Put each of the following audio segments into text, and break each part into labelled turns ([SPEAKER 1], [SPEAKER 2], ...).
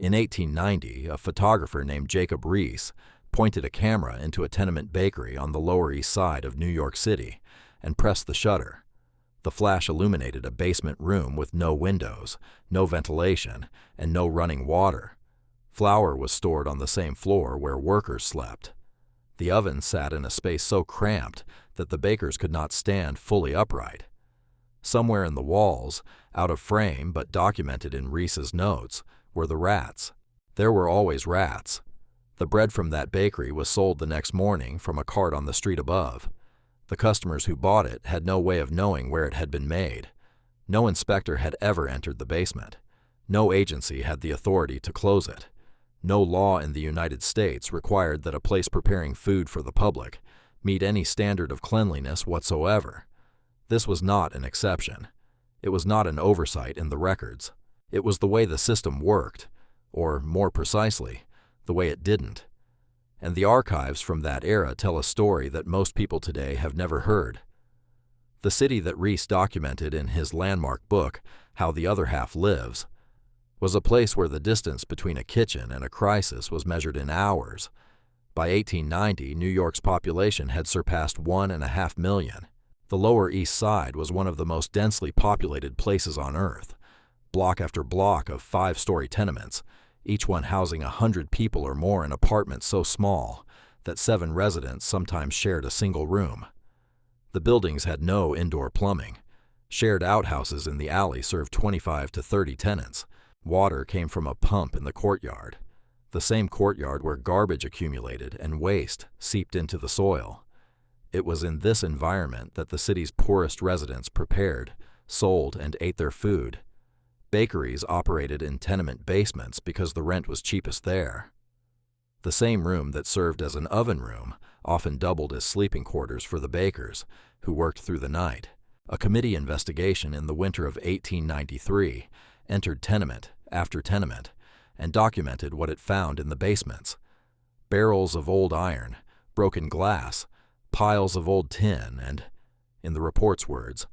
[SPEAKER 1] In 1890, a photographer named Jacob Riis pointed a camera into a tenement bakery on the Lower East Side of New York City and pressed the shutter. The flash illuminated a basement room with no windows, no ventilation, and no running water. Flour was stored on the same floor where workers slept. The oven sat in a space so cramped that the bakers could not stand fully upright. Somewhere in the walls, out of frame but documented in Riis's notes, were the rats. There were always rats. The bread from that bakery was sold the next morning from a cart on the street above. The customers who bought it had no way of knowing where it had been made. No inspector had ever entered the basement. No agency had the authority to close it. No law in the United States required that a place preparing food for the public meet any standard of cleanliness whatsoever. This was not an exception. It was not an oversight in the records. It was the way the system worked, or more precisely, the way it didn't. And the archives from that era tell a story that most people today have never heard. The city that Riis documented in his landmark book, How the Other Half Lives, was a place where the distance between a kitchen and a crisis was measured in hours. By 1890, New York's population had surpassed 1.5 million. The Lower East Side was one of the most densely populated places on Earth. Block after block of 5-story tenements, each one housing 100 people or more in apartments so small that 7 residents sometimes shared a single room. The buildings had no indoor plumbing. Shared outhouses in the alley served 25 to 30 tenants. Water came from a pump in the courtyard, the same courtyard where garbage accumulated and waste seeped into the soil. It was in this environment that the city's poorest residents prepared, sold, and ate their food. Bakeries operated in tenement basements because the rent was cheapest there. The same room that served as an oven room often doubled as sleeping quarters for the bakers, who worked through the night. A committee investigation in the winter of 1893 entered tenement after tenement and documented what it found in the basements: barrels of old iron, broken glass, piles of old tin, and, in the report's words,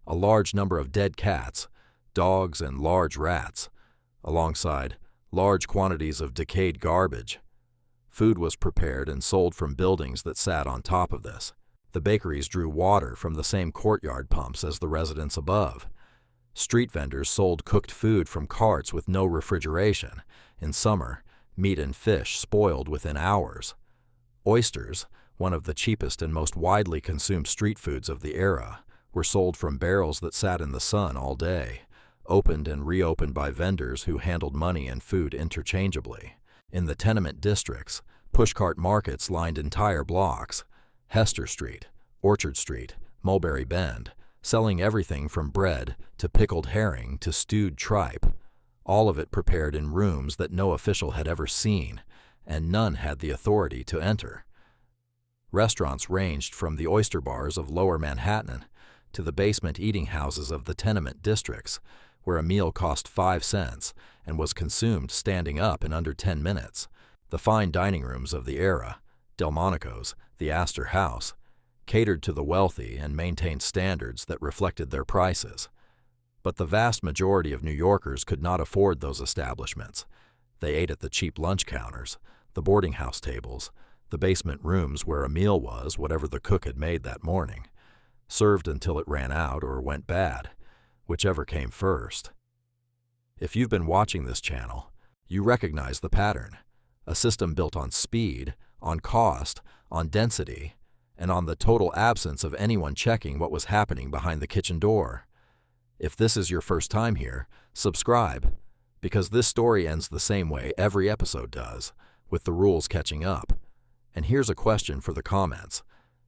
[SPEAKER 1] a large number of dead cats, dogs, and large rats, alongside large quantities of decayed garbage. Food was prepared and sold from buildings that sat on top of this. The bakeries drew water from the same courtyard pumps as the residents above. Street vendors sold cooked food from carts with no refrigeration. In summer, meat and fish spoiled within hours. Oysters, one of the cheapest and most widely consumed street foods of the era, were sold from barrels that sat in the sun all day, opened and reopened by vendors who handled money and food interchangeably. In the tenement districts, pushcart markets lined entire blocks: Hester Street, Orchard Street, Mulberry Bend, selling everything from bread to pickled herring to stewed tripe, all of it prepared in rooms that no official had ever seen, and none had the authority to enter. Restaurants ranged from the oyster bars of Lower Manhattan to the basement eating houses of the tenement districts, where a meal cost 5 cents and was consumed standing up in under 10 minutes. The fine dining rooms of the era, Delmonico's, the Astor House, catered to the wealthy and maintained standards that reflected their prices. But the vast majority of New Yorkers could not afford those establishments. They ate at the cheap lunch counters, the boarding house tables, the basement rooms where a meal was whatever the cook had made that morning, served until it ran out or went bad, whichever came first. If you've been watching this channel, you recognize the pattern: a system built on speed, on cost, on density, and on the total absence of anyone checking what was happening behind the kitchen door. If this is your first time here, subscribe, because this story ends the same way every episode does, with the rules catching up. And here's a question for the comments.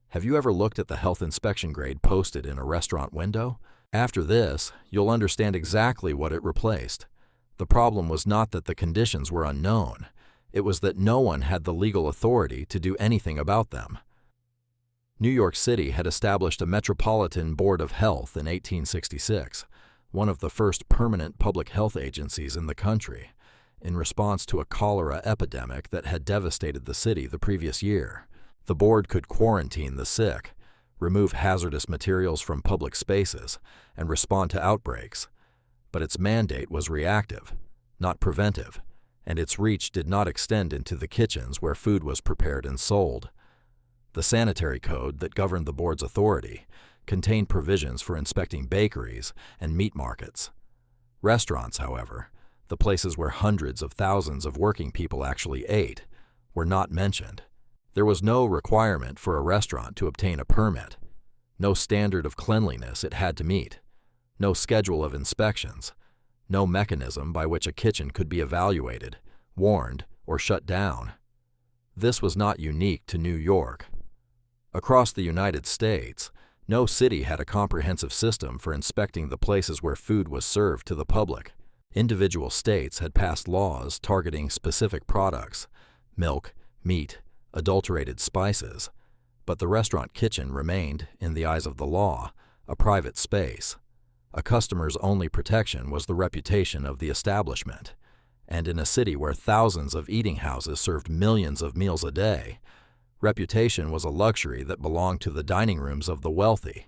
[SPEAKER 1] Have you ever looked at the health inspection grade posted in a restaurant window? After this, you'll understand exactly what it replaced. The problem was not that the conditions were unknown. It was that no one had the legal authority to do anything about them. New York City had established a Metropolitan Board of Health in 1866, one of the first permanent public health agencies in the country, in response to a cholera epidemic that had devastated the city the previous year. The board could quarantine the sick, remove hazardous materials from public spaces, and respond to outbreaks. But its mandate was reactive, not preventive, and its reach did not extend into the kitchens where food was prepared and sold. The sanitary code that governed the board's authority contained provisions for inspecting bakeries and meat markets. Restaurants, however, the places where hundreds of thousands of working people actually ate, were not mentioned. There was no requirement for a restaurant to obtain a permit, no standard of cleanliness it had to meet, no schedule of inspections, no mechanism by which a kitchen could be evaluated, warned, or shut down. This was not unique to New York. Across the United States, no city had a comprehensive system for inspecting the places where food was served to the public. Individual states had passed laws targeting specific products, milk, meat, adulterated spices, but the restaurant kitchen remained, in the eyes of the law, a private space. A customer's only protection was the reputation of the establishment, and in a city where thousands of eating houses served millions of meals a day, reputation was a luxury that belonged to the dining rooms of the wealthy,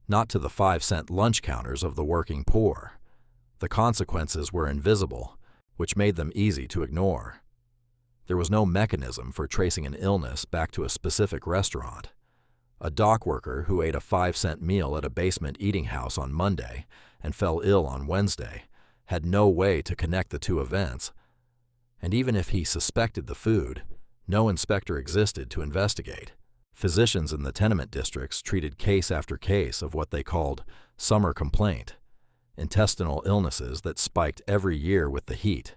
[SPEAKER 1] not to the 5-cent lunch counters of the working poor. The consequences were invisible, which made them easy to ignore. There was no mechanism for tracing an illness back to a specific restaurant. A dock worker who ate a 5-cent meal at a basement eating house on Monday and fell ill on Wednesday had no way to connect the two events. And even if he suspected the food, no inspector existed to investigate. Physicians in the tenement districts treated case after case of what they called summer complaint, intestinal illnesses that spiked every year with the heat,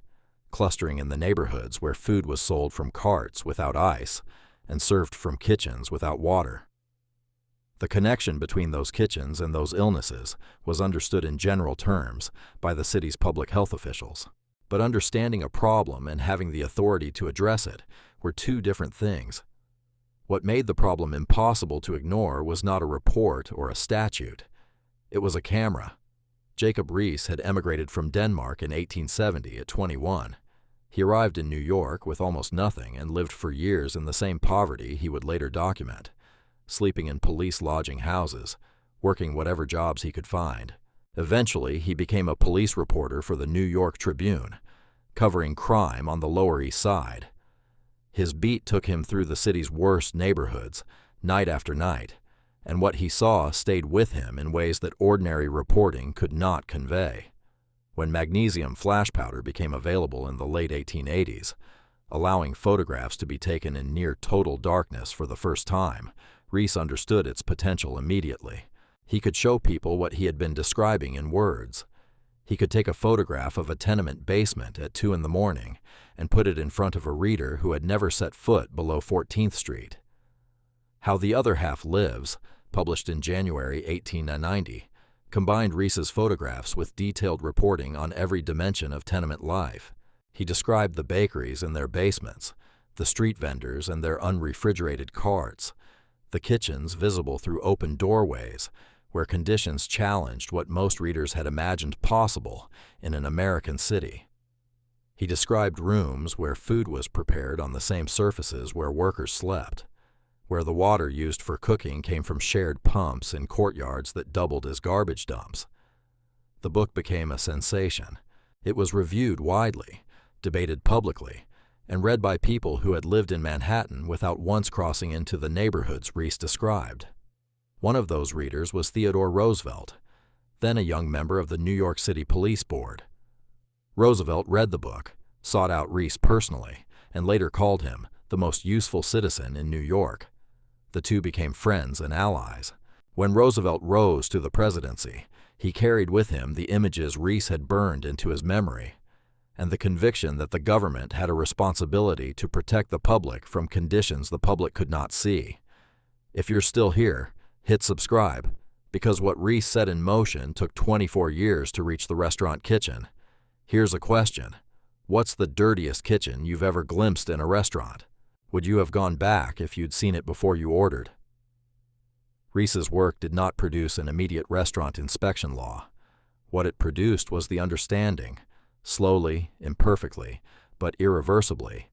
[SPEAKER 1] clustering in the neighborhoods where food was sold from carts without ice and served from kitchens without water. The connection between those kitchens and those illnesses was understood in general terms by the city's public health officials. But understanding a problem and having the authority to address it were two different things. What made the problem impossible to ignore was not a report or a statute. It was a camera. Jacob Riis had emigrated from Denmark in 1870 at 21. He arrived in New York with almost nothing and lived for years in the same poverty he would later document, sleeping in police lodging houses, working whatever jobs he could find. Eventually, he became a police reporter for the New York Tribune, covering crime on the Lower East Side. His beat took him through the city's worst neighborhoods, night after night, and what he saw stayed with him in ways that ordinary reporting could not convey. When magnesium flash powder became available in the late 1880s, allowing photographs to be taken in near total darkness for the first time, Riis understood its potential immediately. He could show people what he had been describing in words. He could take a photograph of a tenement basement at 2 in the morning and put it in front of a reader who had never set foot below 14th Street. How the Other Half Lives, published in January 1890, combined Riis's photographs with detailed reporting on every dimension of tenement life. He described the bakeries and their basements, the street vendors and their unrefrigerated carts, the kitchens visible through open doorways, where conditions challenged what most readers had imagined possible in an American city. He described rooms where food was prepared on the same surfaces where workers slept, where the water used for cooking came from shared pumps in courtyards that doubled as garbage dumps. The book became a sensation. It was reviewed widely, debated publicly, and read by people who had lived in Manhattan without once crossing into the neighborhoods Riis described. One of those readers was Theodore Roosevelt, then a young member of the New York City Police Board. Roosevelt read the book, sought out Riis personally, and later called him the most useful citizen in New York. The two became friends and allies. When Roosevelt rose to the presidency, he carried with him the images Riis had burned into his memory, and the conviction that the government had a responsibility to protect the public from conditions the public could not see. If you're still here, hit subscribe, because what Riis set in motion took 24 years to reach the restaurant kitchen. Here's a question. What's the dirtiest kitchen you've ever glimpsed in a restaurant? Would you have gone back if you'd seen it before you ordered? Riis's work did not produce an immediate restaurant inspection law. What it produced was the understanding, slowly, imperfectly, but irreversibly,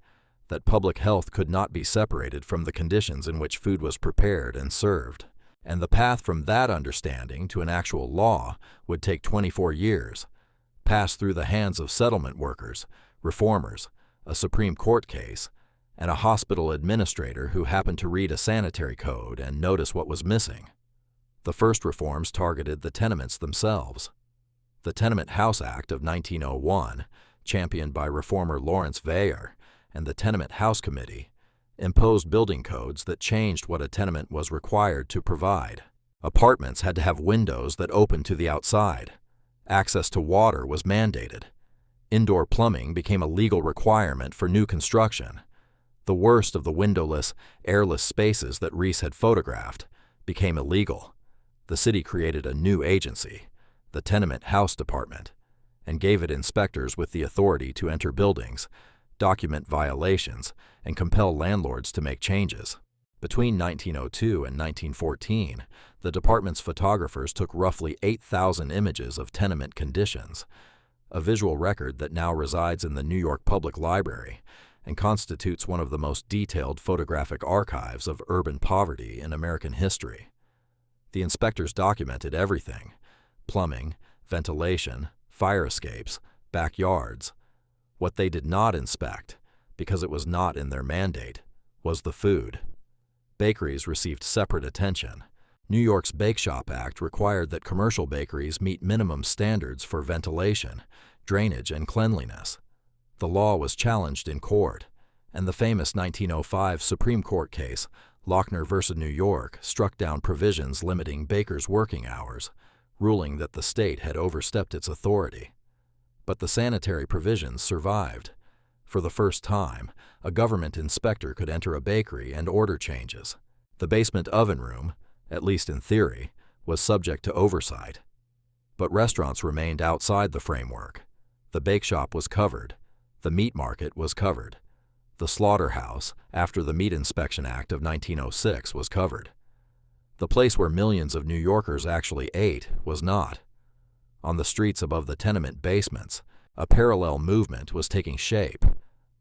[SPEAKER 1] that public health could not be separated from the conditions in which food was prepared and served. And the path from that understanding to an actual law would take 24 years, pass through the hands of settlement workers, reformers, a Supreme Court case, and a hospital administrator who happened to read a sanitary code and notice what was missing. The first reforms targeted the tenements themselves. The Tenement House Act of 1901, championed by reformer Lawrence Weyer, and the Tenement House Committee, imposed building codes that changed what a tenement was required to provide. Apartments had to have windows that opened to the outside. Access to water was mandated. Indoor plumbing became a legal requirement for new construction. The worst of the windowless, airless spaces that Riis had photographed became illegal. The city created a new agency, the Tenement House Department, and gave it inspectors with the authority to enter buildings, document violations, and compel landlords to make changes. Between 1902 and 1914, the department's photographers took roughly 8,000 images of tenement conditions, a visual record that now resides in the New York Public Library and constitutes one of the most detailed photographic archives of urban poverty in American history. The inspectors documented everything: plumbing, ventilation, fire escapes, backyards. What they did not inspect, because it was not in their mandate, was the food. Bakeries received separate attention. New York's Bake Shop Act required that commercial bakeries meet minimum standards for ventilation, drainage, and cleanliness. The law was challenged in court, and the famous 1905 Supreme Court case, Lochner v. New York, struck down provisions limiting bakers' working hours, ruling that the state had overstepped its authority. But the sanitary provisions survived. For the first time, a government inspector could enter a bakery and order changes. The basement oven room, at least in theory, was subject to oversight. But restaurants remained outside the framework. The bake shop was covered. The meat market was covered. The slaughterhouse, after the Meat Inspection Act of 1906, was covered. The place where millions of New Yorkers actually ate was not. On the streets above the tenement basements, a parallel movement was taking shape,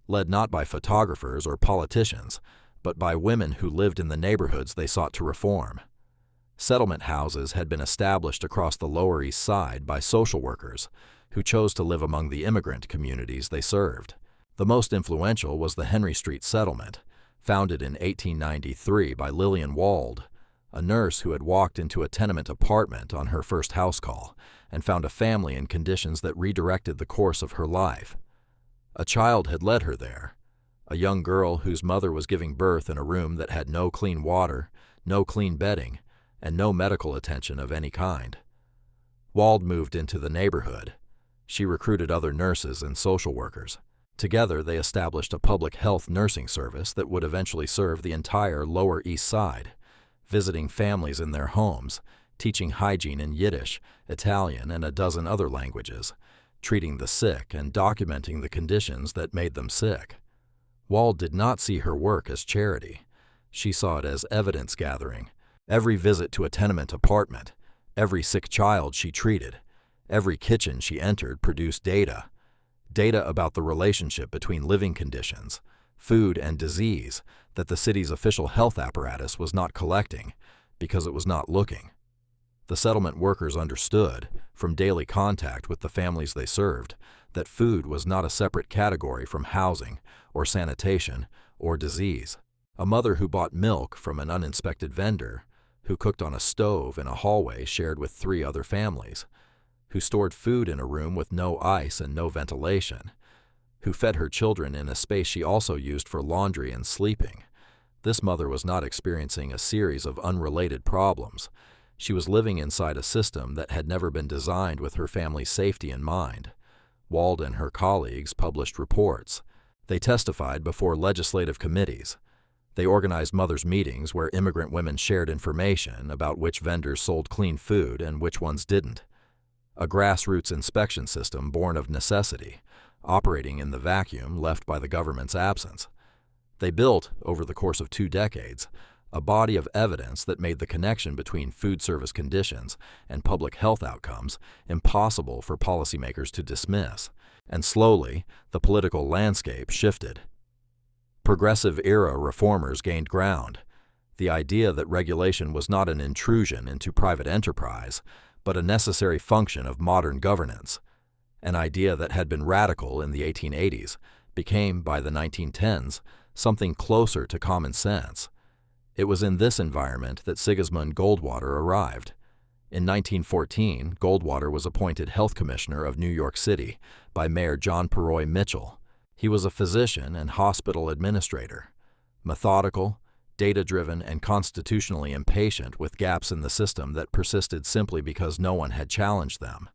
[SPEAKER 1] led not by photographers or politicians, but by women who lived in the neighborhoods they sought to reform. Settlement houses had been established across the Lower East Side by social workers who chose to live among the immigrant communities they served. The most influential was the Henry Street Settlement, founded in 1893 by Lillian Wald, a nurse who had walked into a tenement apartment on her first house call and found a family in conditions that redirected the course of her life. A child had led her there, a young girl whose mother was giving birth in a room that had no clean water, no clean bedding, and no medical attention of any kind. Wald moved into the neighborhood. She recruited other nurses and social workers. Together, they established a public health nursing service that would eventually serve the entire Lower East Side, visiting families in their homes, teaching hygiene in Yiddish, Italian, and a dozen other languages, treating the sick and documenting the conditions that made them sick. Wald did not see her work as charity. She saw it as evidence gathering. Every visit to a tenement apartment, every sick child she treated, every kitchen she entered produced data about the relationship between living conditions, food, and disease that the city's official health apparatus was not collecting because it was not looking. The settlement workers understood, from daily contact with the families they served, that food was not a separate category from housing or sanitation or disease. A mother who bought milk from an uninspected vendor, who cooked on a stove in a hallway shared with 3 other families, who stored food in a room with no ice and no ventilation, who fed her children in a space she also used for laundry and sleeping. This mother was not experiencing a series of unrelated problems. She was living inside a system that had never been designed with her family's safety in mind. Wald and her colleagues published reports. They testified before legislative committees. They organized mothers' meetings where immigrant women shared information about which vendors sold clean food and which ones didn't. A grassroots inspection system born of necessity, operating in the vacuum left by the government's absence. They built, over the course of 2 decades, a body of evidence that made the connection between food service conditions and public health outcomes impossible for policymakers to dismiss, and slowly, the political landscape shifted. Progressive-era reformers gained ground. The idea that regulation was not an intrusion into private enterprise, but a necessary function of modern governance, an idea that had been radical in the 1880s, became, by the 1910s, something closer to common sense. It was in this environment that Sigismund Goldwater arrived. In 1914, Goldwater was appointed Health Commissioner of New York City by Mayor John Perroy Mitchell. He was a physician and hospital administrator, methodical, data-driven, and constitutionally impatient with gaps in the system that persisted simply because no one had challenged them.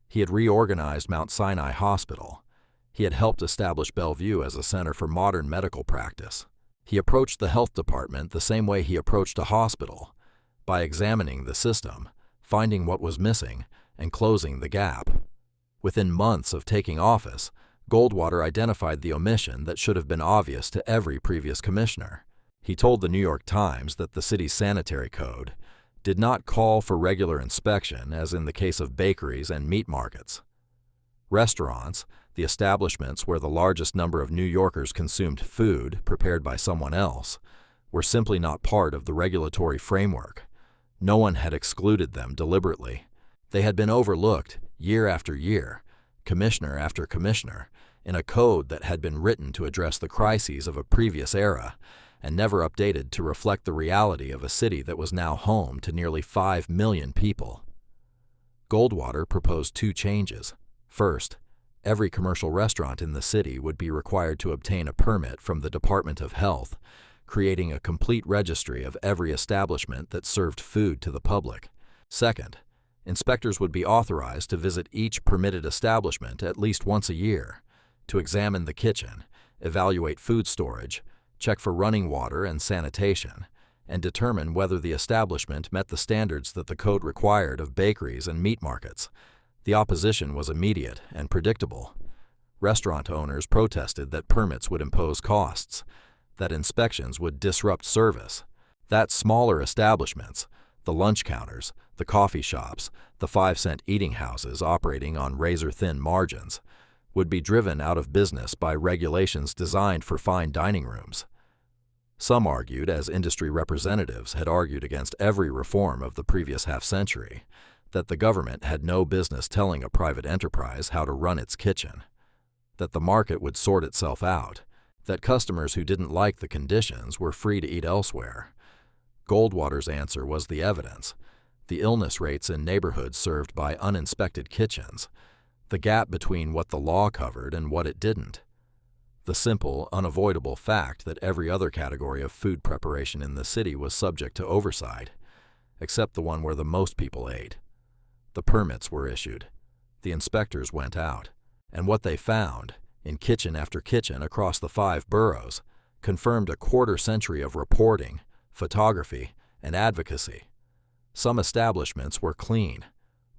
[SPEAKER 1] He had reorganized Mount Sinai Hospital. He had helped establish Bellevue as a center for modern medical practice. He approached the health department the same way he approached a hospital, by examining the system, finding what was missing, and closing the gap. Within months of taking office, Goldwater identified the omission that should have been obvious to every previous commissioner. He told the New York Times that the city's sanitary code did not call for regular inspection as in the case of bakeries and meat markets. Restaurants, the establishments where the largest number of New Yorkers consumed food prepared by someone else, were simply not part of the regulatory framework. No one had excluded them deliberately. They had been overlooked year after year, commissioner after commissioner, in a code that had been written to address the crises of a previous era and never updated to reflect the reality of a city that was now home to nearly 5 million people. Goldwater proposed 2 changes. First, every commercial restaurant in the city would be required to obtain a permit from the Department of Health, creating a complete registry of every establishment that served food to the public. Second, inspectors would be authorized to visit each permitted establishment at least once a year, to examine the kitchen, evaluate food storage, check for running water and sanitation, and determine whether the establishment met the standards that the code required of bakeries and meat markets. The opposition was immediate and predictable. Restaurant owners protested that permits would impose costs, that inspections would disrupt service, that smaller establishments, the lunch counters, the coffee shops, the 5-cent eating houses operating on razor-thin margins, would be driven out of business by regulations designed for fine dining rooms. Some argued, as industry representatives had argued against every reform of the previous half-century, that the government had no business telling a private enterprise how to run its kitchen, that the market would sort itself out, that customers who didn't like the conditions were free to eat elsewhere. Goldwater's answer was the evidence: the illness rates in neighborhoods served by uninspected kitchens, the gap between what the law covered and what it didn't, the simple, unavoidable fact that every other category of food preparation in the city was subject to oversight, except the one where the most people ate. The permits were issued. The inspectors went out, and what they found, in kitchen after kitchen across the 5 boroughs, confirmed a quarter-century of reporting, photography, and advocacy. Some establishments were clean,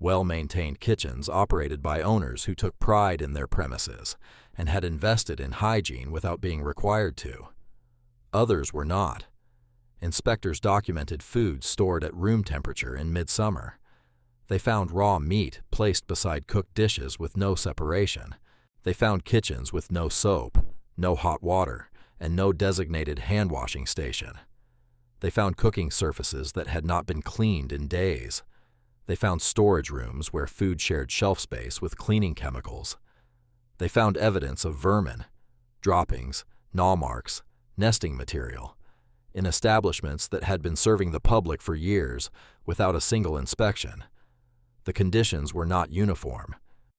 [SPEAKER 1] well-maintained kitchens operated by owners who took pride in their premises and had invested in hygiene without being required to. Others were not. Inspectors documented food stored at room temperature in midsummer. They found raw meat placed beside cooked dishes with no separation. They found kitchens with no soap, no hot water, and no designated hand-washing station. They found cooking surfaces that had not been cleaned in days. They found storage rooms where food shared shelf space with cleaning chemicals. They found evidence of vermin, droppings, gnaw marks, nesting material, in establishments that had been serving the public for years without a single inspection. The conditions were not uniform.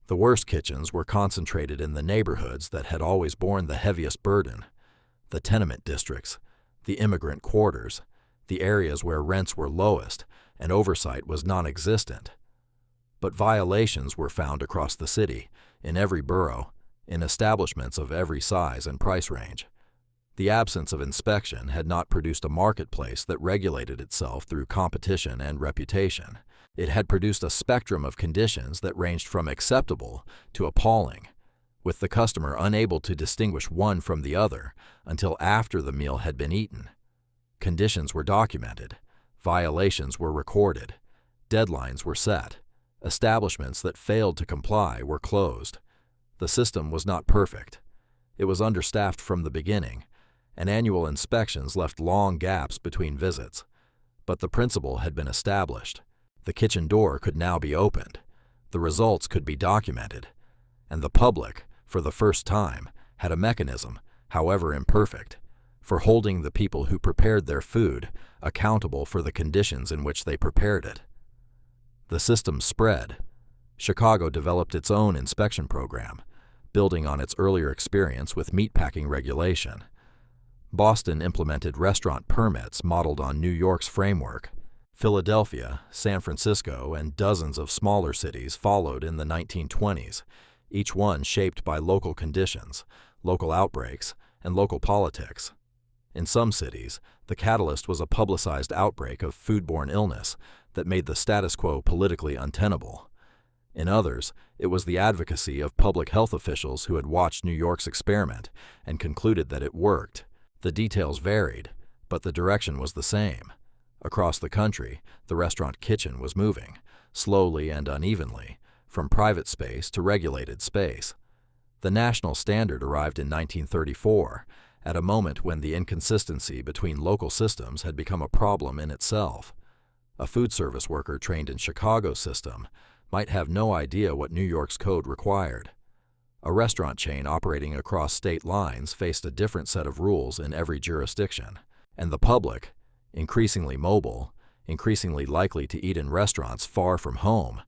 [SPEAKER 1] The worst kitchens were concentrated in the neighborhoods that had always borne the heaviest burden: the tenement districts, the immigrant quarters, the areas where rents were lowest and oversight was non-existent. But violations were found across the city, in every borough, in establishments of every size and price range. The absence of inspection had not produced a marketplace that regulated itself through competition and reputation. It had produced a spectrum of conditions that ranged from acceptable to appalling, with the customer unable to distinguish one from the other until after the meal had been eaten. Conditions were documented, violations were recorded, deadlines were set, establishments that failed to comply were closed. The system was not perfect. It was understaffed from the beginning, and annual inspections left long gaps between visits. But the principle had been established. The kitchen door could now be opened, the results could be documented, and the public, for the first time, had a mechanism, however imperfect, for holding the people who prepared their food accountable for the conditions in which they prepared it. The system spread. Chicago developed its own inspection program, building on its earlier experience with meatpacking regulation. Boston implemented restaurant permits modeled on New York's framework. Philadelphia, San Francisco, and dozens of smaller cities followed in the 1920s, each one shaped by local conditions, local outbreaks, and local politics. In some cities, the catalyst was a publicized outbreak of foodborne illness that made the status quo politically untenable. In others, it was the advocacy of public health officials who had watched New York's experiment and concluded that it worked. The details varied, but the direction was the same. Across the country, the restaurant kitchen was moving, slowly and unevenly, from private space to regulated space. The national standard arrived in 1934, at a moment when the inconsistency between local systems had become a problem in itself. A food service worker trained in Chicago's system might have no idea what New York's code required. A restaurant chain operating across state lines faced a different set of rules in every jurisdiction, and the public, increasingly mobile, increasingly likely to eat in restaurants far from home,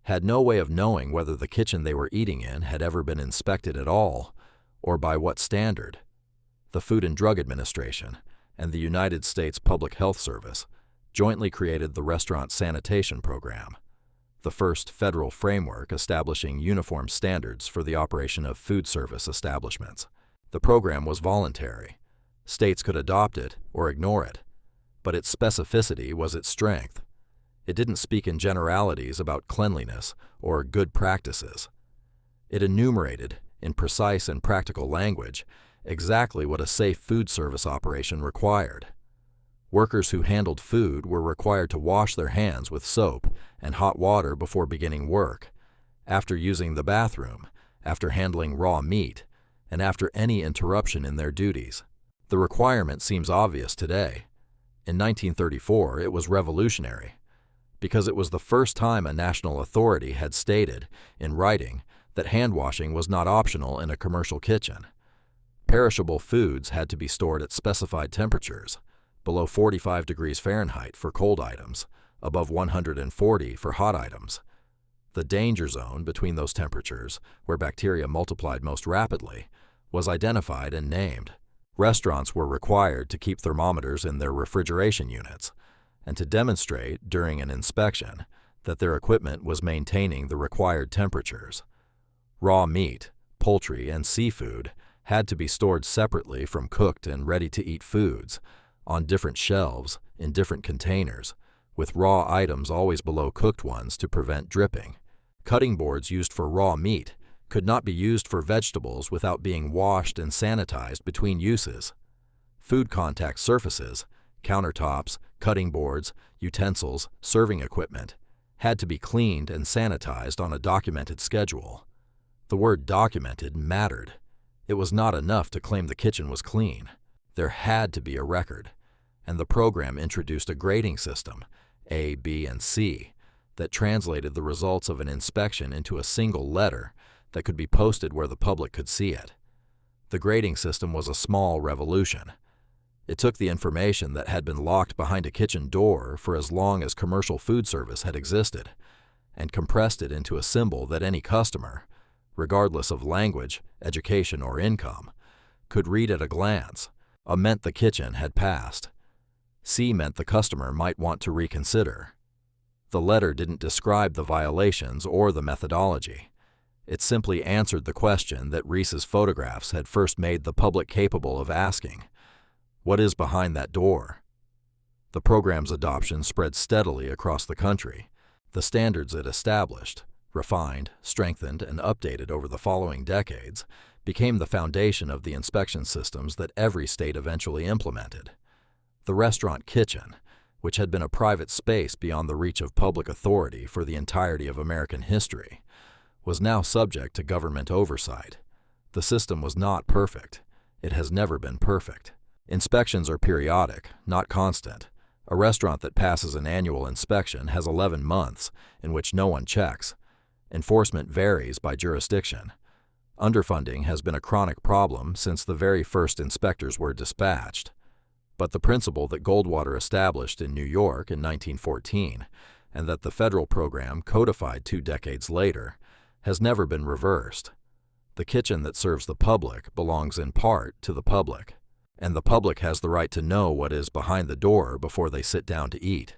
[SPEAKER 1] had no way of knowing whether the kitchen they were eating in had ever been inspected at all, or by what standard. The Food and Drug Administration and the United States Public Health Service jointly created the Restaurant Sanitation Program, the first federal framework establishing uniform standards for the operation of food service establishments. The program was voluntary. States could adopt it or ignore it, but its specificity was its strength. It didn't speak in generalities about cleanliness or good practices. It enumerated, in precise and practical language, exactly what a safe food service operation required. Workers who handled food were required to wash their hands with soap and hot water before beginning work, after using the bathroom, after handling raw meat, and after any interruption in their duties. The requirement seems obvious today. In 1934, it was revolutionary, because it was the first time a national authority had stated, in writing, that hand-washing was not optional in a commercial kitchen. Perishable foods had to be stored at specified temperatures, below 45 degrees Fahrenheit for cold items, above 140 for hot items. The danger zone between those temperatures, where bacteria multiplied most rapidly, was identified and named. Restaurants were required to keep thermometers in their refrigeration units, and to demonstrate during an inspection that their equipment was maintaining the required temperatures. Raw meat, poultry, and seafood had to be stored separately from cooked and ready-to-eat foods, on different shelves, in different containers, with raw items always below cooked ones to prevent dripping. Cutting boards used for raw meat could not be used for vegetables without being washed and sanitized between uses. Food contact surfaces, countertops, cutting boards, utensils, serving equipment, had to be cleaned and sanitized on a documented schedule. The word documented mattered. It was not enough to claim the kitchen was clean. There had to be a record, and the program introduced a grading system, A, B, and C, that translated the results of an inspection into a single letter that could be posted where the public could see it. The grading system was a small revolution. It took the information that had been locked behind a kitchen door for as long as commercial food service had existed, and compressed it into a symbol that any customer, regardless of language, education, or income, could read at a glance. A meant the kitchen had passed. C meant the customer might want to reconsider. The letter didn't describe the violations or the methodology. It simply answered the question that Riis's photographs had first made the public capable of asking: what is behind that door? The program's adoption spread steadily across the country. The standards it established, refined, strengthened, and updated over the following decades, became the foundation of the inspection systems that every state eventually implemented. The restaurant kitchen, which had been a private space beyond the reach of public authority for the entirety of American history, was now subject to government oversight. The system was not perfect. It has never been perfect. Inspections are periodic, not constant. A restaurant that passes an annual inspection has 11 months in which no one checks. Enforcement varies by jurisdiction. Underfunding has been a chronic problem since the very first inspectors were dispatched. But the principle that Goldwater established in New York in 1914, and that the federal program codified 2 decades later, has never been reversed. The kitchen that serves the public belongs in part to the public, and the public has the right to know what is behind the door before they sit down to eat.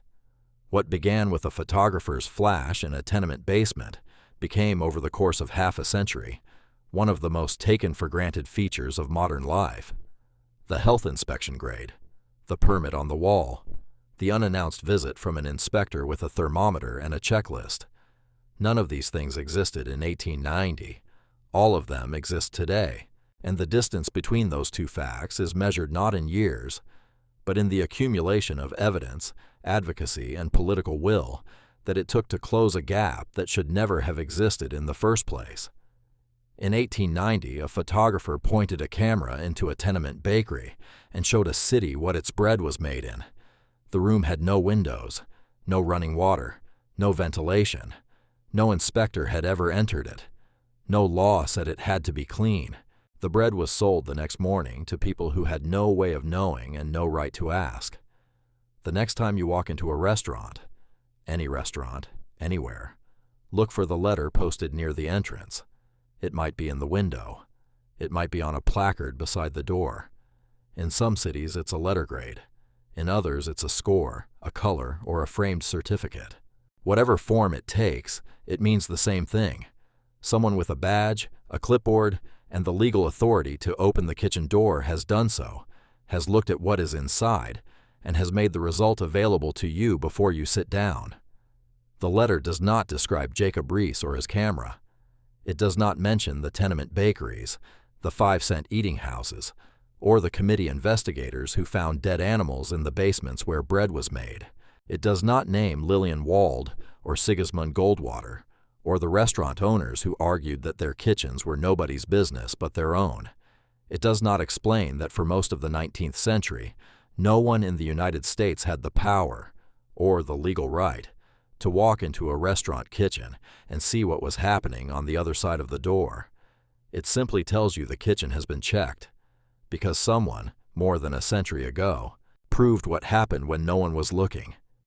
[SPEAKER 1] What began with a photographer's flash in a tenement basement became, over the course of half a century, one of the most taken-for-granted features of modern life. The health inspection grade, the permit on the wall, the unannounced visit from an inspector with a thermometer and a checklist. None of these things existed in 1890. All of them exist today, and the distance between those two facts is measured not in years, but in the accumulation of evidence, advocacy, and political will that it took to close a gap that should never have existed in the first place. In 1890, a photographer pointed a camera into a tenement bakery and showed a city what its bread was made in. The room had no windows, no running water, no ventilation. No inspector had ever entered it. No law said it had to be clean. The bread was sold the next morning to people who had no way of knowing and no right to ask. The next time you walk into a restaurant, any restaurant, anywhere, look for the letter posted near the entrance. It might be in the window. It might be on a placard beside the door. In some cities, it's a letter grade. In others, it's a score, a color, or a framed certificate. Whatever form it takes, it means the same thing. Someone with a badge, a clipboard, and the legal authority to open the kitchen door has done so, has looked at what is inside, and has made the result available to you before you sit down. The letter does not describe Jacob Riis or his camera. It does not mention the tenement bakeries, the 5-cent eating houses, or the committee investigators who found dead animals in the basements where bread was made. It does not name Lillian Wald or Sigismund Goldwater, or the restaurant owners who argued that their kitchens were nobody's business but their own. It does not explain that for most of the 19th century, no one in the United States had the power, or the legal right, to walk into a restaurant kitchen and see what was happening on the other side of the door. It simply tells you the kitchen has been checked, because someone, more than a century ago, proved what happened when no one was looking.